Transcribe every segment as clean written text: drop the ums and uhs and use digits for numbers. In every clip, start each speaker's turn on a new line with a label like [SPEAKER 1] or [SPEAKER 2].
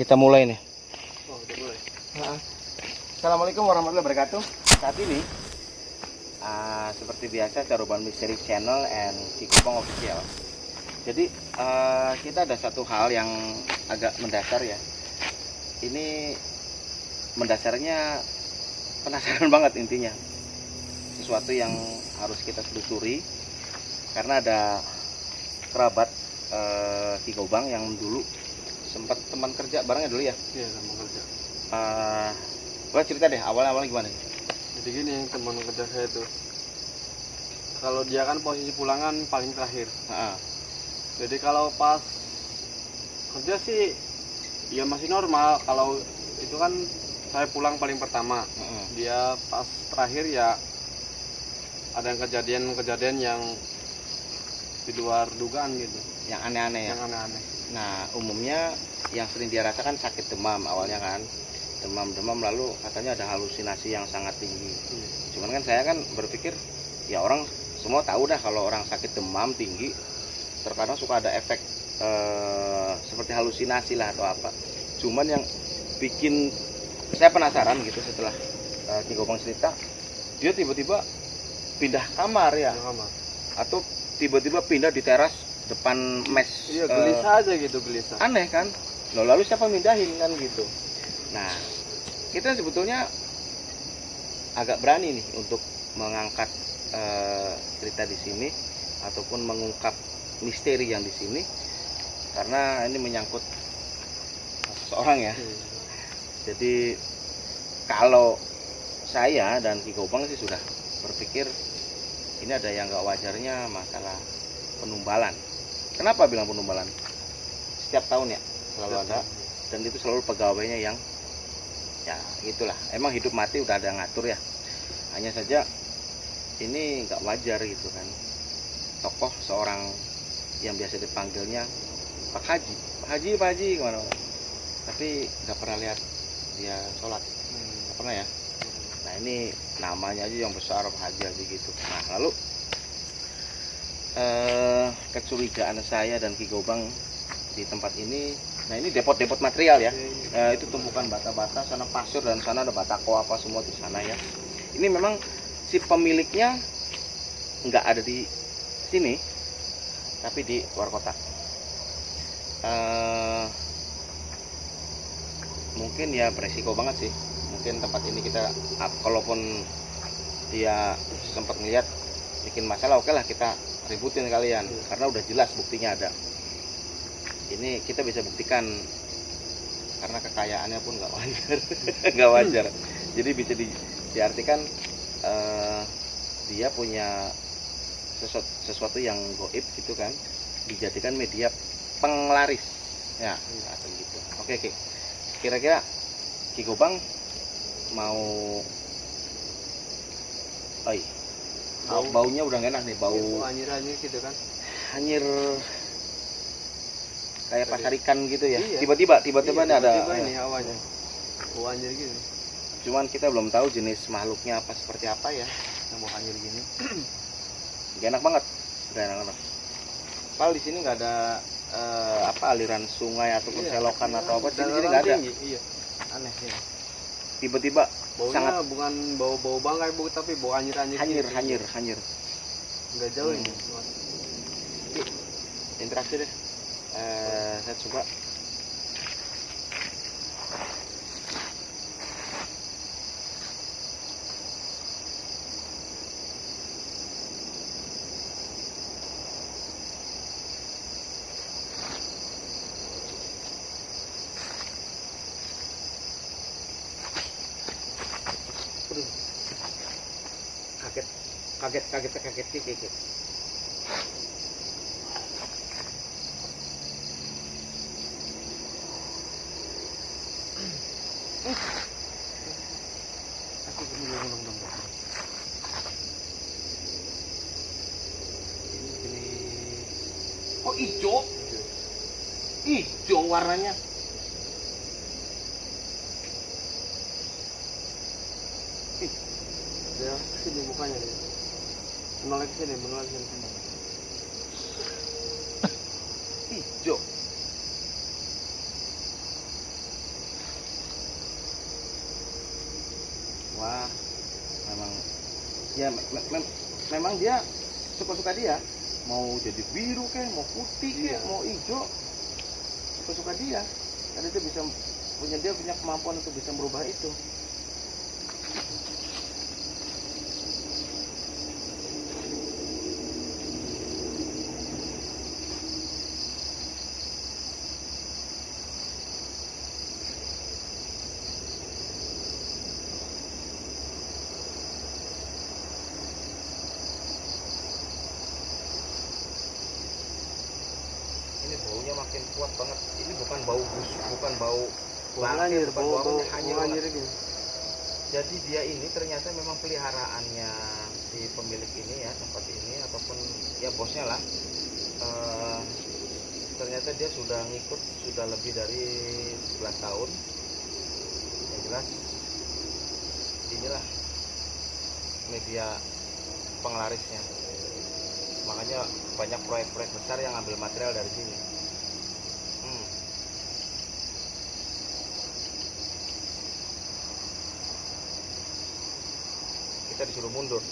[SPEAKER 1] kita mulai nih.
[SPEAKER 2] Oh, udah mulai.
[SPEAKER 1] Assalamualaikum warahmatullahi wabarakatuh. Saat ini seperti biasa Caruban Misteri Channel and Kikopang Official. Jadi kita ada satu hal yang agak mendasar ya. Ini mendasarnya penasaran banget intinya. Sesuatu yang harus kita telusuri karena ada kerabat Kikopang yang dulu sempat teman kerja barengnya dulu ya.
[SPEAKER 2] Iya, teman kerja.
[SPEAKER 1] Gua cerita deh awalnya gimana?
[SPEAKER 2] Jadi gini, teman kerja saya tuh, kalau dia kan posisi pulangan paling terakhir. Jadi kalau pas kerja sih ya masih normal. Kalau itu kan saya pulang paling pertama. Dia pas terakhir ya ada kejadian-kejadian yang di luar dugaan gitu.
[SPEAKER 1] Yang aneh-aneh ya.
[SPEAKER 2] Yang aneh-aneh.
[SPEAKER 1] Nah, umumnya yang sering dia rasakan sakit demam awalnya kan. Demam lalu katanya ada halusinasi yang sangat tinggi. Cuman kan saya kan berpikir ya orang semua tahu dah kalau orang sakit demam tinggi terkadang suka ada efek seperti halusinasi lah atau apa. Cuman yang bikin saya penasaran gitu setelah Kikopang cerita, dia tiba-tiba pindah kamar ya.
[SPEAKER 2] Kamar.
[SPEAKER 1] Atau tiba-tiba pindah di teras depan mes.
[SPEAKER 2] Iya, gelisah aja gitu, gelisah.
[SPEAKER 1] Aneh kan? Lalu siapa mindahin kan gitu. Nah, kita sebetulnya agak berani nih untuk mengangkat cerita di sini ataupun mengungkap misteri yang di sini karena ini menyangkut seseorang ya. Jadi kalau saya dan Kikopang sih sudah berpikir ini ada yang nggak wajarnya masalah penumbalan. Kenapa bilang penumbalan? Setiap tahun ya selalu ada, dan itu selalu pegawainya yang ya gitulah. Emang hidup mati udah ada yang ngatur ya. Hanya saja ini nggak wajar gitu kan. Tokoh seorang yang biasa dipanggilnya Pak Haji kemana? Tapi nggak pernah lihat dia sholat, nggak pernah ya. Nah ini namanya aja yang besar Pak Haji gitu. Nah lalu kecurigaan saya dan Kikopang di tempat ini, nah ini depot-depot material ya. Itu tumpukan bata-bata, sana pasir dan sana ada batako apa semua di sana ya. Ini memang si pemiliknya nggak ada di sini, tapi di luar kota. Mungkin ya beresiko banget sih. Mungkin tempat ini kita, kalaupun dia sempat ngeliat bikin masalah, oke lah kita ributin kalian karena udah jelas buktinya ada. Ini kita bisa buktikan karena kekayaannya pun nggak wajar. Nggak wajar. Jadi bisa diartikan dia punya sesuatu yang goib gitu kan, dijadikan media penglaris ya atau gitu. Oke. Kira-kira Kikopang mau baunya udah gak enak nih, bau
[SPEAKER 2] anyir gitu kan.
[SPEAKER 1] Anyir kayak pasar ikan gitu ya.
[SPEAKER 2] Iya.
[SPEAKER 1] Tiba-tiba ini ada
[SPEAKER 2] ini hawanya. Bau anyir gitu.
[SPEAKER 1] Cuman kita belum tahu jenis makhluknya apa seperti apa ya yang bau anyir gini. Gak enak banget. Gak enak banget. Padahal di sini nggak ada aliran sungai ataupun selokan atau apa. Di sini nggak ada.
[SPEAKER 2] Iya. Aneh ya.
[SPEAKER 1] Tiba-tiba
[SPEAKER 2] baunya
[SPEAKER 1] sangat
[SPEAKER 2] bukan bau bangkai tapi bau anyir
[SPEAKER 1] hanyir.
[SPEAKER 2] Nggak jauh ini.
[SPEAKER 1] Interaksi deh. Saya coba. Kaget sih. Oh hijau warnanya.
[SPEAKER 2] Ya, sini mukanya deh. Menoleh sini.
[SPEAKER 1] Hijau. wah memang ya memang dia suka-suka dia, mau jadi biru kayak mau putih kayak mau hijau, suka-suka dia, karena dia punya kemampuan untuk bisa merubah itu. Ini baunya makin kuat banget. Ini bukan bau busuk, bukan bau bangkit, bukan bau hanyir. Jadi dia ini ternyata memang peliharaannya si pemilik ini ya, tempat ini ataupun ya bosnya lah. Ternyata dia sudah ngikut sudah lebih dari 11 tahun. Yang jelas inilah media penglarisnya. Makanya banyak proyek-proyek besar yang ambil material dari sini. Kita disuruh mundur.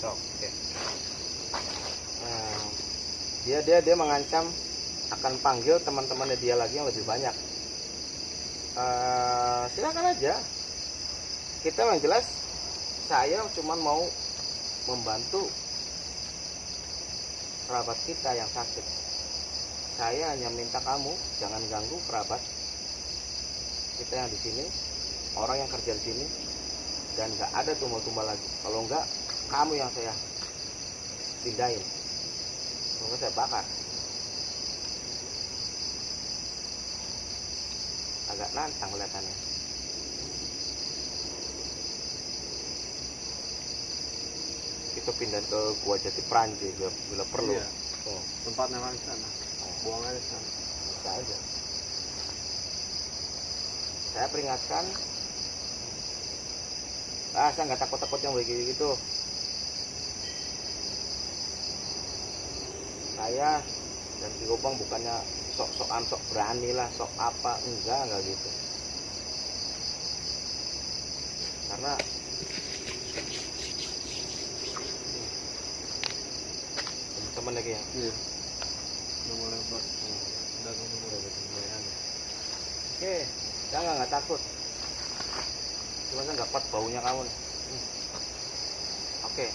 [SPEAKER 1] Oke. Dia mengancam akan panggil teman-temannya dia lagi yang lebih banyak. Silakan aja. Kita yang jelas saya cuma mau membantu kerabat kita yang sakit. Saya hanya minta kamu jangan ganggu kerabat kita yang di sini, orang yang kerja di sini, dan nggak ada tumbal-tumbal lagi. Kalau nggak, kamu yang saya pindahin, kalau nggak saya bakar. Agak nantang kelihatannya. Kita pindah ke Gua Jati Pranji bila perlu.
[SPEAKER 2] Iya. Tempat memang di sana. Buang aja di sana.
[SPEAKER 1] Bisa aja. Saya peringatkan. Saya nggak takut-takut yang begitu gitu. Saya dan Ki Gobang bukannya sok-sokan sok berani lah, sok apa, enggak gitu. Karena teman lagi ya.
[SPEAKER 2] Iya. Udah mulai buat. Udah mulai berkebayaan.
[SPEAKER 1] Oke, saya nggak takut. Cuma saya nggak kuat baunya kamu. Oke.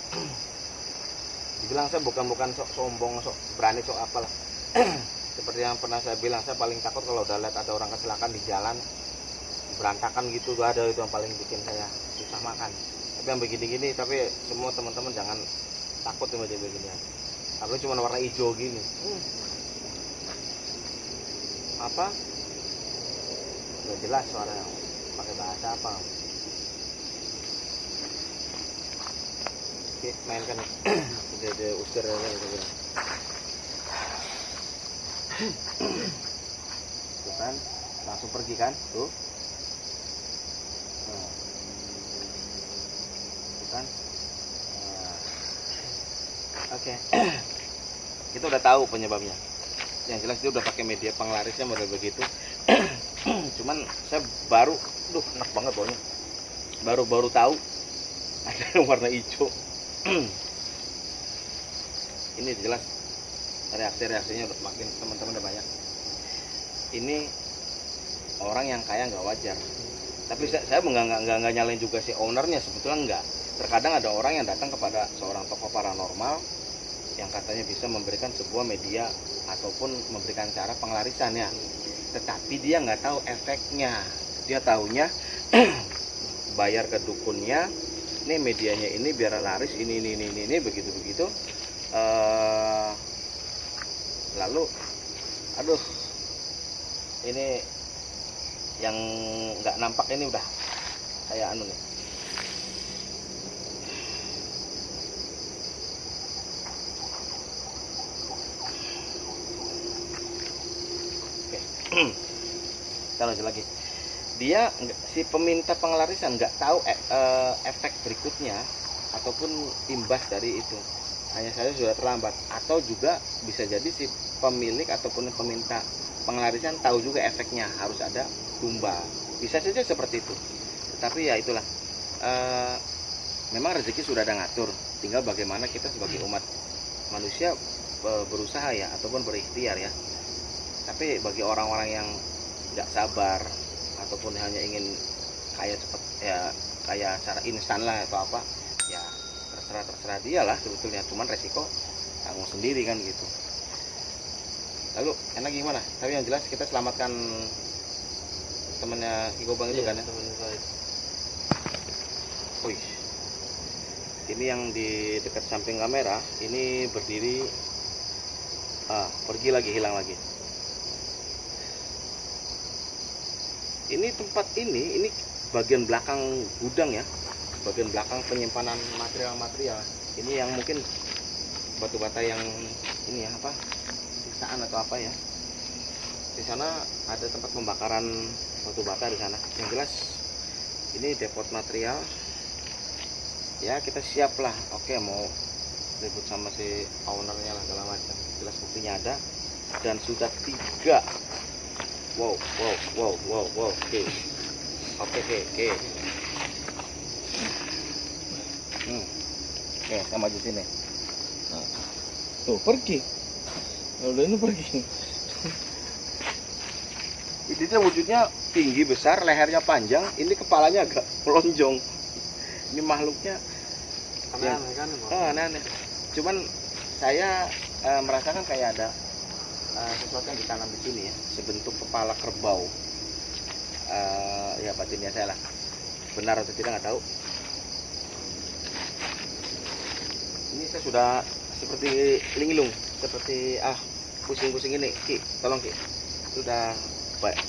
[SPEAKER 1] Dibilang saya bukan sok sombong, sok berani, sok apalah. Seperti yang pernah saya bilang, saya paling takut kalau udah lihat ada orang kecelakaan di jalan berantakan gitu, tuh ada itu yang paling bikin saya susah makan. Tapi yang begini-gini, tapi semua teman-teman jangan takut sama dia beginian. Aku cuma warna hijau gini. Apa? Udah jelas suaranya. Pakai bahasa apa? Oke, mainkan. Udah usir aja gitu. Tuh kan, langsung pergi kan? Tuh. Tuh kan. Oke. Kita udah tahu penyebabnya. Yang jelas dia udah pakai media penglarisnya model begitu. Cuman saya baru, enak banget baunya. Baru tahu ada yang warna hijau. Ini jelas reaksinya udah makin, teman-teman udah banyak. Ini orang yang kaya nggak wajar. Tapi saya nggak nyalain juga si ownernya, sebetulnya enggak. Terkadang ada orang yang datang kepada seorang tokoh paranormal yang katanya bisa memberikan sebuah media ataupun memberikan cara penglarisannya, tetapi dia nggak tahu efeknya. Dia taunya bayar ke dukunnya, ini medianya ini biar laris, ini begitu. Lalu aduh, ini yang nggak nampak ini udah kayak anu nih. Kita lanjut lagi. Dia si peminta penglarisan nggak tahu efek berikutnya ataupun imbas dari itu. Hanya saja sudah terlambat, atau juga bisa jadi si pemilik ataupun peminta penglarisan tahu juga efeknya, harus ada tumbal. Bisa saja seperti itu. Tetapi ya itulah, memang rezeki sudah ada ngatur, tinggal bagaimana kita sebagai umat manusia berusaha ya, ataupun berikhtiar ya. Tapi bagi orang-orang yang nggak sabar ataupun hanya ingin kaya cepat ya, kayak cara instan lah atau apa ya, terserah dia lah sebetulnya, cuman resiko tanggung sendiri kan gitu. Lalu enak gimana? Tapi yang jelas kita selamatkan temennya Ki Gobang itu kan ya.
[SPEAKER 2] Teman saya.
[SPEAKER 1] Wih, ini yang di dekat samping kamera ini berdiri, pergi lagi, hilang lagi. Ini tempat ini bagian belakang gudang ya, bagian belakang penyimpanan material-material. Ini yang mungkin batu bata yang ini ya, apa, sisaan atau apa ya. Di sana ada tempat pembakaran batu bata di sana. Yang jelas ini depot material. Ya kita siap lah, oke, mau ribut sama si ownernya lah segala macam. Jelas buktinya ada dan sudah 3. Wow, oke. Oke, saya maju sini. Nah, tuh pergi. Udah ini pergi. Ini wujudnya tinggi besar, lehernya panjang, ini kepalanya agak melonjong. Ini makhluknya
[SPEAKER 2] Aneh-aneh kan?
[SPEAKER 1] aneh-aneh. Cuman saya merasakan kayak ada sesuatu yang ditanam di sini ya, sebentuk kepala kerbau. Ya batinnya saya lah, benar atau tidak nggak tahu. Ini saya sudah seperti linglung, seperti pusing-pusing ini. Ki, tolong Ki, sudah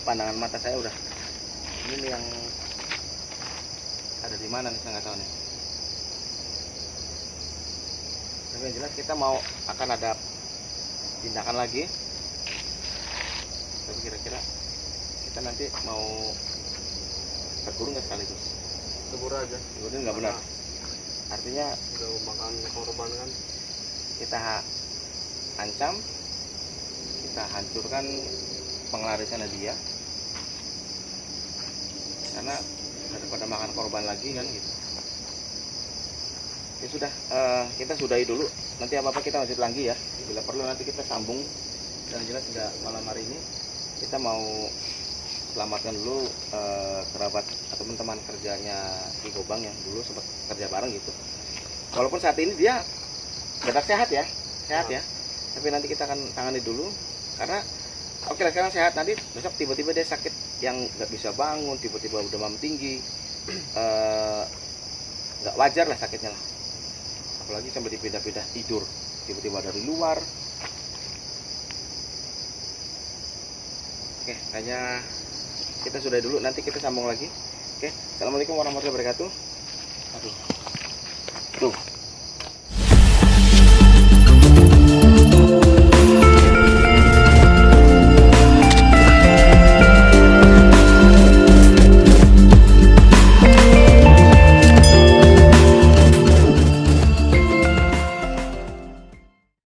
[SPEAKER 1] pandangan mata saya udah ini yang ada di mana nih, saya nggak tahu nih. Tapi yang jelas kita akan ada tindakan lagi. Tapi kira-kira kita nanti mau tegur nggak sekaligus?
[SPEAKER 2] Tegur aja.
[SPEAKER 1] Tegurin nggak benar. Artinya
[SPEAKER 2] udah makan korban kan.
[SPEAKER 1] Kita ancam, kita hancurkan pengelarisannya dia. Karena daripada makan korban lagi kan gitu. Ya sudah, kita sudahi dulu. Nanti apa-apa kita lanjut lagi ya. Bila perlu nanti kita sambung. Dan jelas tidak malam hari ini kita mau selamatkan dulu kerabat atau teman kerjanya Ki Gobang yang dulu sempat kerja bareng gitu. Walaupun saat ini dia sedang sehat ya. Tapi nanti kita akan tangani dulu karena oke lah, sekarang sehat, nanti besok tiba-tiba dia sakit yang nggak bisa bangun, tiba-tiba demam tinggi, nggak wajar lah sakitnya lah. Apalagi sampai dipindah-pindah tidur tiba-tiba dari luar. Oke, kayaknya kita sudah dulu, nanti kita sambung lagi. Oke, assalamualaikum warahmatullahi wabarakatuh. Aduh.